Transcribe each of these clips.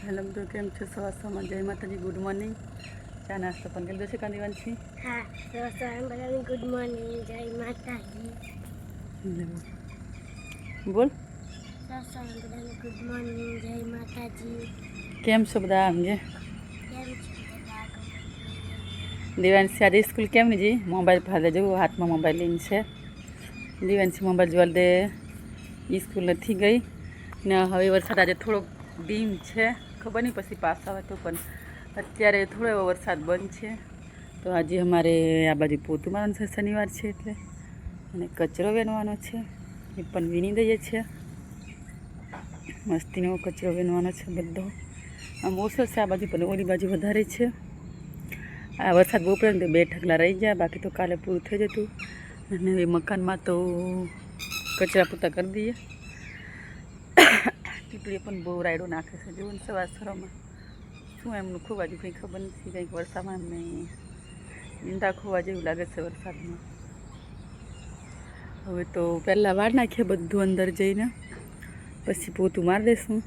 Hello મિત્રો, કેમ છો? સવારમાં જય માતાજી, ગુડ મોર્નિંગ. ચા નાસ્તો પણ કરી દો છે કાંદીવાનથી? હા, બધાને ગુડ મોર્નિંગ, જય માતાજી. બોલ. બધાને ગુડ મોર્નિંગ, જય માતાજી. કેમ છો બધા? સમજે કેમ છો બધા? દેવાંશી આજે સ્કૂલ કેમ નહીં જઈ? મોબાઈલ ફાડે જવું, હાથમાં મોબાઈલ લઈને છે. દેવાંશી મોબાઈલ જોવા દે, સ્કૂલ નથી ગઈ ને. હવે વરસાદ આજે થોડોક ડીમ છે, ખબર નહીં પછી પાસ આવે તો, પણ અત્યારે થોડો એવો વરસાદ બંધ છે. તો આજે અમારે આ બાજુ પોતું મારવાનું છે, શનિવાર છે એટલે, અને કચરો વેણવાનો છે એ પણ વીણી દઈએ છીએ. મસ્તીનો કચરો વેણવાનો છે બધો. આમ ઓછો છે આ બાજુ, પણ ઓલી બાજુ વધારે છે. આ વરસાદ બહુ પડે ને તો 2 ઢગલા રહી ગયા, બાકી તો કાલે પૂરું થઈ જતું. અને હવે મકાનમાં તો કચરા પોતા કરી દઈએ. ટીપડી પણ બહુ રાયડો નાખે છે, જોવું ને સવાર સવારમાં શું એમનું ખોવા જેવું કંઈ ખબર નથી. કંઈક વરસાદમાં એમને ઈંડા ખોવા જેવું લાગે છે વરસાદમાં. હવે તો પહેલાં વાર નાખીએ બધું અંદર જઈને, પછી પોતું મારી દઈશું.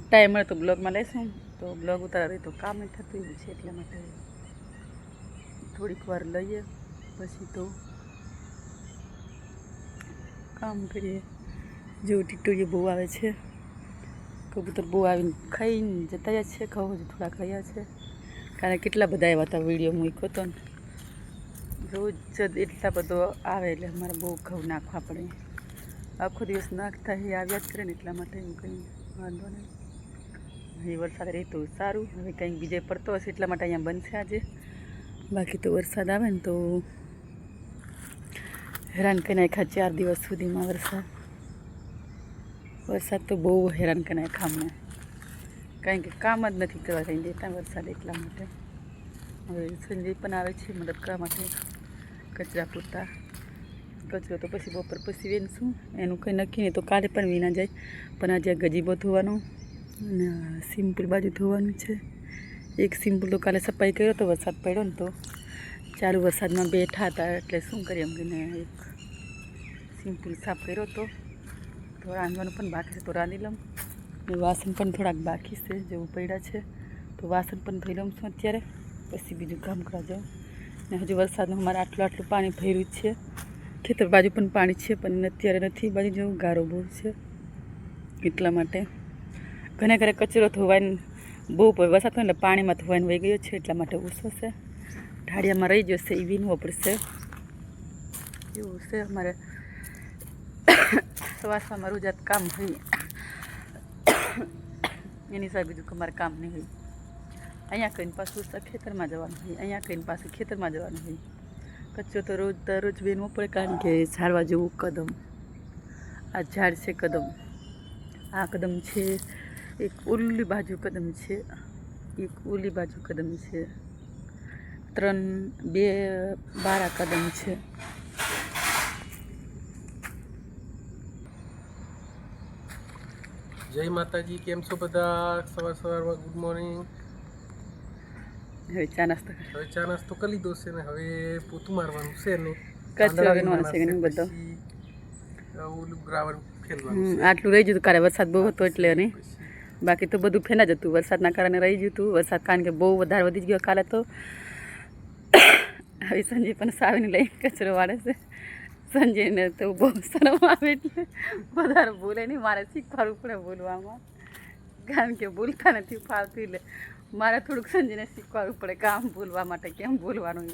ટાઈમ મળે તો બ્લોગમાં લઈશું, તો બ્લોગ ઉતારે તો કામ નહીં થતું એવું છે, એટલા માટે થોડીક વાર લઈએ, પછી તો કામ કરીએ. જો ટીટોળીઓ બહુ આવે છે, કબૂતર બહુ આવીને ખાઈને જતા જ છે. ઘઉં જ થોડાક રહ્યા છે, કારણ કેટલા બધા આવ્યા હતા, વિડીયો મૂક્યો હતો ને. રોજ જ એટલા બધો આવે એટલે અમારે બહુ ઘઉં નાખવા પડે. આખો દિવસ નાખતા એ આવ્યા જ કરે ને, એટલા માટે હું કંઈ વાંધો નહીં. હવે વરસાદ રહે તો સારું. હવે કંઈક બીજે પડતો હશે એટલા માટે અહીંયા બંધ છે આજે. બાકી તો વરસાદ આવે ને તો હેરાન કરી નાખ્યા 4 દિવસ સુધીમાં. વરસાદ તો બહુ હેરાન કરી નાખ્યા અમને, કારણ કે કામ જ નથી કરવા થઈ દેતા વરસાદ, એટલા માટે. હવે સંજય પણ આવે છે મદદ કરવા માટે, કચરા પોતા. કચરો તો પછી બપોર પછી વેનશું, એનું કંઈ નક્કી નહીં, તો કાલે પણ વીના જાય. પણ આજે ગજીબો ધોવાનો અને સિમ્પલ બાજુ ધોવાનું છે. એક સિમ્પલ તો કાલે સફાઈ કર્યો તો, વરસાદ પડ્યો ને તો ચાલુ વરસાદમાં બેઠા હતા એટલે શું કરીએ અમને. એક સિમ્પલ સાફ કર્યો તો રાંધવાનું પણ બાકી છે, તો રાંધી લઉં. વાસણ પણ થોડાક બાકી છે, જેવું પડ્યા છે, તો વાસણ પણ ધોઈ લઉં છું અત્યારે, પછી બીજું કામ કરવા જાઉં. ને હજુ વરસાદનું અમારે આટલું પાણી ભર્યું જ છે. ખેતર બાજુ પણ પાણી છે, પણ અત્યારે નથી. બાજુ જેવું ગારો બહુ છે, એટલા માટે ઘરે ઘરે કચરો ધોવાઈને બહુ વરસાદ થાય એટલે પાણીમાં ધોવાઈને વહી ગયો છે, એટલા માટે ઓછો છે. ઢાળિયામાં રહી જશે, એ વીણવો પડશે એવું છે અમારે. સવારમાં રોજાત કામ હોય, એની સાહેબ બીજું અમારે કામ નહીં હોય. અહીંયા કહીને પાછું ખેતરમાં જવાનું હોય, અહીંયા કહીને પાછું ખેતરમાં જવાનું હોય. કચરો તો રોજ દરરોજ વીણવો પડે, કારણ કે ઝાડવા જેવું કદમ, આ ઝાડ છે કદમ, આ કદમ છે. એક ઓલી બાજુ કદમ છે, એક ઓલી બાજુ કદમ છે, 12 કદમ છે. જય માતાજી, કેમ છો બધા? સવારમાં ગુડ મોર્નિંગ. હવે ચા નાસ્તો હવે ચા નાસ્તો કરી લીધો છે ને હવે પોતું મારવાનું છે ને કચરો વીણવાનો છે ને બધો. ઓલું ગ્રાવર ફેરવાનું છે. આટલું રહી જતું, કાલે વરસાદ બહુ હતો એટલે નહીં, બાકી તો બધું ફેના જતું. વરસાદના કારણે રહી ગયું હતું. વરસાદ કારણ કે બહુ વધારે વધી ગયો કાલે તો. હવે સંજય પણ સાવીને લઈને કચરો વાળે છે. સંજયને તો બહુ શરમ આવે એટલે વધારે બોલે નહીં, મારે શીખવાડવું પડે બોલવામાં, કારણ કે બોલતા નથી ફાવતું. એટલે મારે થોડુંક સંજયને શીખવાડવું પડે કામ બોલવા માટે, કેમ બોલવાનું.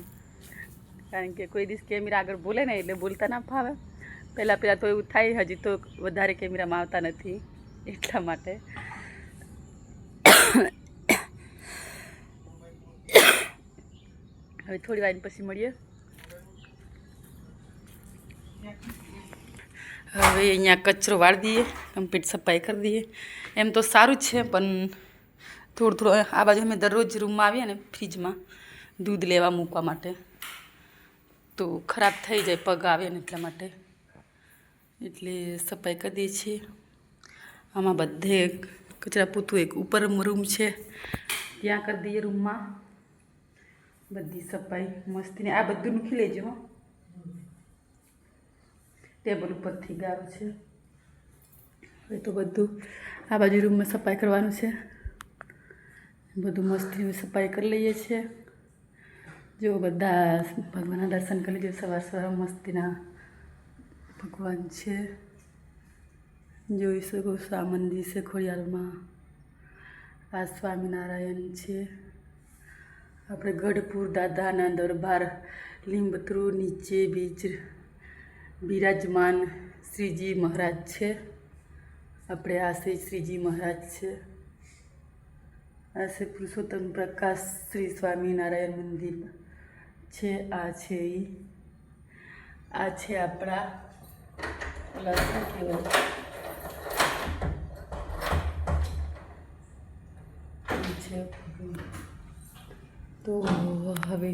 કારણ કે કોઈ દિવસ કેમેરા આગળ બોલે ને એટલે બોલતા ના ફાવે. પહેલાં તો એવું થાય, હજી તો વધારે કેમેરામાં આવતા નથી, એટલા માટે. હવે થોડી વાર પછી મળીએ. હવે અહીંયા કચરો વાળી દઈએ, કમ્પ્લીટ સફાઈ કરી દઈએ. એમ તો સારું જ છે, પણ થોડું આ બાજુ અમે દરરોજ રૂમમાં આવીએ ને, ફ્રીજમાં દૂધ લેવા મૂકવા માટે, તો ખરાબ થઈ જાય, પગ આવે ને, એટલા માટે એટલે સફાઈ કરી દઈએ છીએ. આમાં બધે કચરા પૂતું. એક ઉપર રૂમ છે, ત્યાં કરી દઈએ રૂમમાં બધી સફાઈ મસ્તીને. આ બધું મૂકી લેજો, ટેબલ ઉપરથી ગારું છે. હવે તો બધું આ બાજુ રૂમમાં સફાઈ કરવાનું છે. બધું મસ્તી સફાઈ કરી લઈએ છીએ. જો બધા ભગવાનના દર્શન કરી લીધું. સવાર સવાર મસ્તીના ભગવાન છે. જોઈ શકો છો આ મંદિર છે ખોડિયારમાં. આ સ્વામિનારાયણ છે. આપણે ગઢપુર દાદાના દરબાર લીંબત્રુ નીચે બીજ બિરાજમાન શ્રીજી મહારાજ છે. આપણે આ શ્રીજી મહારાજ છે. આ છે પુરુષોત્તમ પ્રકાશ શ્રી સ્વામિનારાયણ મંદિર છે. આ છે આ છે આપણા ઓલા શું કહેવાય છે. તો હવે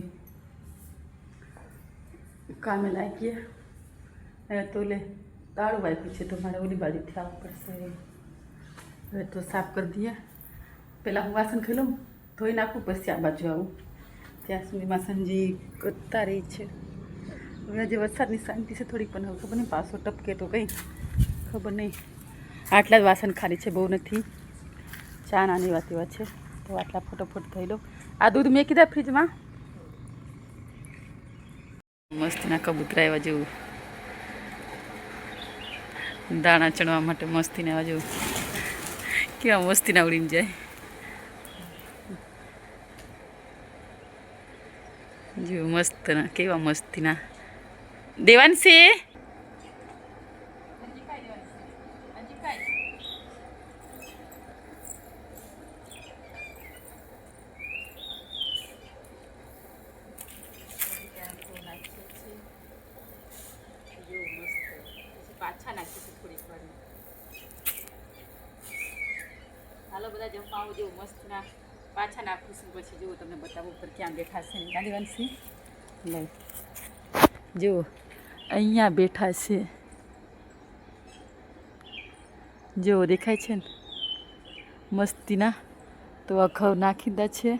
કામે લાગીએ. તો લે તાળું વાગ્યું છે તો મારે ઓલી બાજુથી આવવું પડશે. હવે તો સાફ કરી દઈએ. પહેલાં હું વાસણ ખાઈ લઉં, ધોઈ નાખું, પછી આ બાજુ આવું. ત્યાં સુધીમાં સંજી કરતા રહી છે. હવે આજે વરસાદની શાંતિ છે થોડીક, પણ હવે ખબર નહીં પાછો ટપકે તો કંઈ ખબર નહીં. આટલા જ વાસણ ખાલી છે, બહુ નથી. ચા નાની વાત એવા છે તો આટલા ફટોફટ થઈ લો. આ દૂધ મેં કીધા ફ્રીજમાં. મસ્તીના કબૂતરા એવા જેવું દાણા ચણવા માટે મસ્તીના એવા જેવું કેવા મસ્તીના ઉડીને જાય. જો મસ્તના કેવા મસ્તીના દેવાંશી પાછા નાખીશું થોડીક વાર. હાલો બધા જમવા આવો. જેવું મસ્તના પાછા નાખીશું પછી જુઓ તમને બતાવું ઉપર ક્યાં બેઠા છે. ગાંધી વંશી લઈ જુઓ અહીંયા બેઠા છે. જુઓ દેખાય છે ને મસ્તીના. તો આ ઘઉં નાખી દા છે.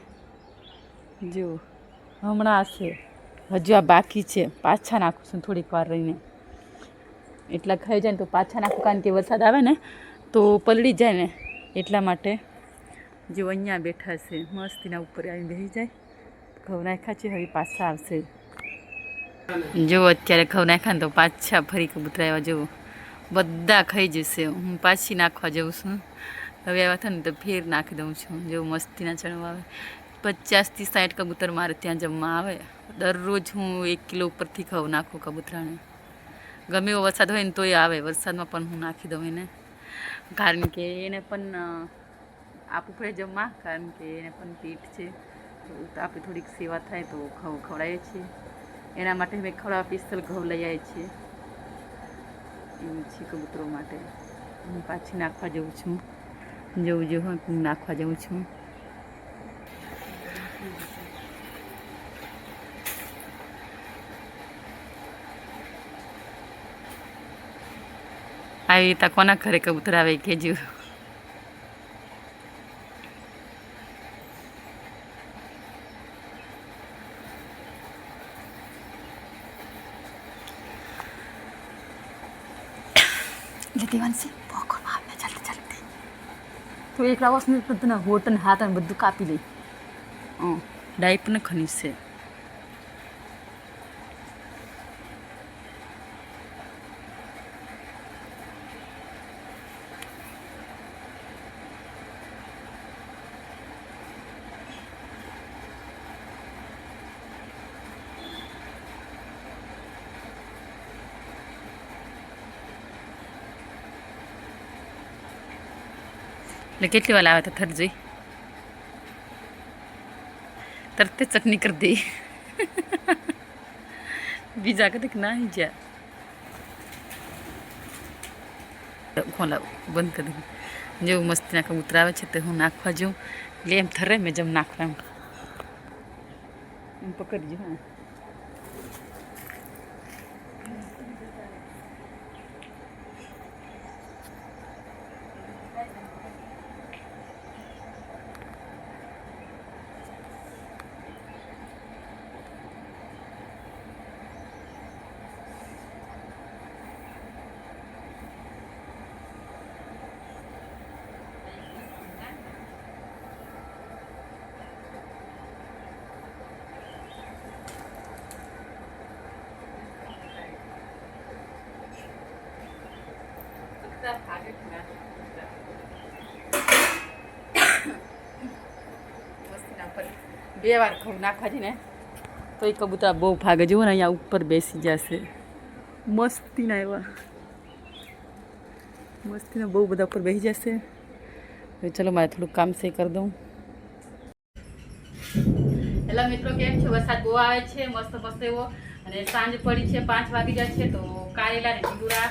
જુઓ હમણાં છે, હજુ આ બાકી છે. પાછા નાખું છું થોડીક વાર રહીને. એટલા ખાઈ જાય ને તો પાછા નાખું, કારણ કે વરસાદ આવે ને તો પલળી જાય ને એટલા માટે. જો અહીંયા બેઠા છે મસ્તીના ઉપર આવીને બેસી જાય. ઘઉં નાખ્યા છે, હવે પાછા આવશે. જો અત્યારે ઘઉં નાખ્યા ને તો પાછા ફરી કબૂતરા આવ્યા. જુઓ બધા ખાઈ જશે. હું પાછી નાખવા જાઉં છું. હવે આવ્યા થાય ને તો ફેર નાખી દઉં છું. જો મસ્તીના ચણવા આવે. 50 થી 60 કબૂતર મારે ત્યાં જમવા આવે. દરરોજ હું 1 કિલો ઉપરથી ઘઉં નાખું કબૂતરાને. ગમે એવો વરસાદ હોય ને તોય આવે. વરસાદમાં પણ હું નાખી દઉં એને, કારણ કે એને પણ આપવું પડે જમવા, કારણ કે એને પણ પેટ છે. તો આપણે થોડીક સેવા થાય તો ઘઉં ખવડાવીએ છીએ. એના માટે અમે ખવડાવવા સ્પેશિયલ ઘઉં લઈ આવીએ છીએ. એવું છે કબૂતરો માટે. હું પાછી નાખવા જાઉં છું. જવું હું નાખવા જાઉં છું. આવી રીતે કોના ઘરે કબૂતર આવે કહેજો. દેવાંશી પોખરમાં આપણે જલ્દી જલ્દી તો એકલા વર્ષની બધું હોટ ને હાથ અને બધું કાપી લઈ. ડાયપ ને ખનીજ છે. એટલે કેટલી વાર આવે તો થર જોઈ તરત ચટણી કરી દે. બીજા કદીક નાહી જ્યાં ખોલાવ બંધ કરી દે. જેવું મસ્તીના કબૂતર આવે છે તે હું નાખવા જાઉં. એટલે એમ થરે મેં જેમ નાખવા એમ પકડજો. હા કબૂતરા ભાગે મસ્તીના પર 2 વાર ઘઉં નાખવા છે ને તો એ કબૂતરા બહુ ભાગે. જુઓ ને અહીંયા ઉપર બેસી જશે મસ્તીના એવા મસ્તીના બહુ બધા ઉપર બેસી જશે. હવે ચલો મારે થોડું કામ સે કરી દઉં. હેલો મિત્રો, કેમ છો? વરસાદ બહુ આવે છે મસ્ત મસ્ત એવો અને સાંજ પડી છે 5 વાગી જાય છે. તો કારેલા ને ઢીંગુરા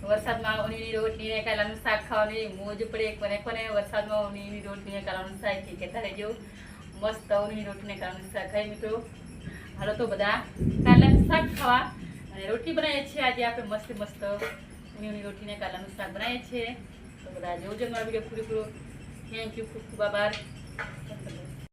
વરસાદમાં ઉનીની રોટલી ને કારેલાનું શાક ખાવાની મોજ પડે. કોને વરસાદમાં ઉનીની રોટલી ને કારેલાનું શાક કહેતા રહેજો. મસ્ત ઉનીની રોટલી ને કારેલાનું શાક ખાઈ મિત્રો. હાલો તો બધા કારેલાનું શાક ખાવા અને રોટલી બનાવીએ છીએ. આજે આપણે મસ્ત મસ્ત ઉનીની રોટલી ને કારેલાનું શાક બનાવીએ છીએ. તો બધા જોજો મારો વિડીયો પૂરો. થેન્ક યુ, ખૂબ ખૂબ આભાર.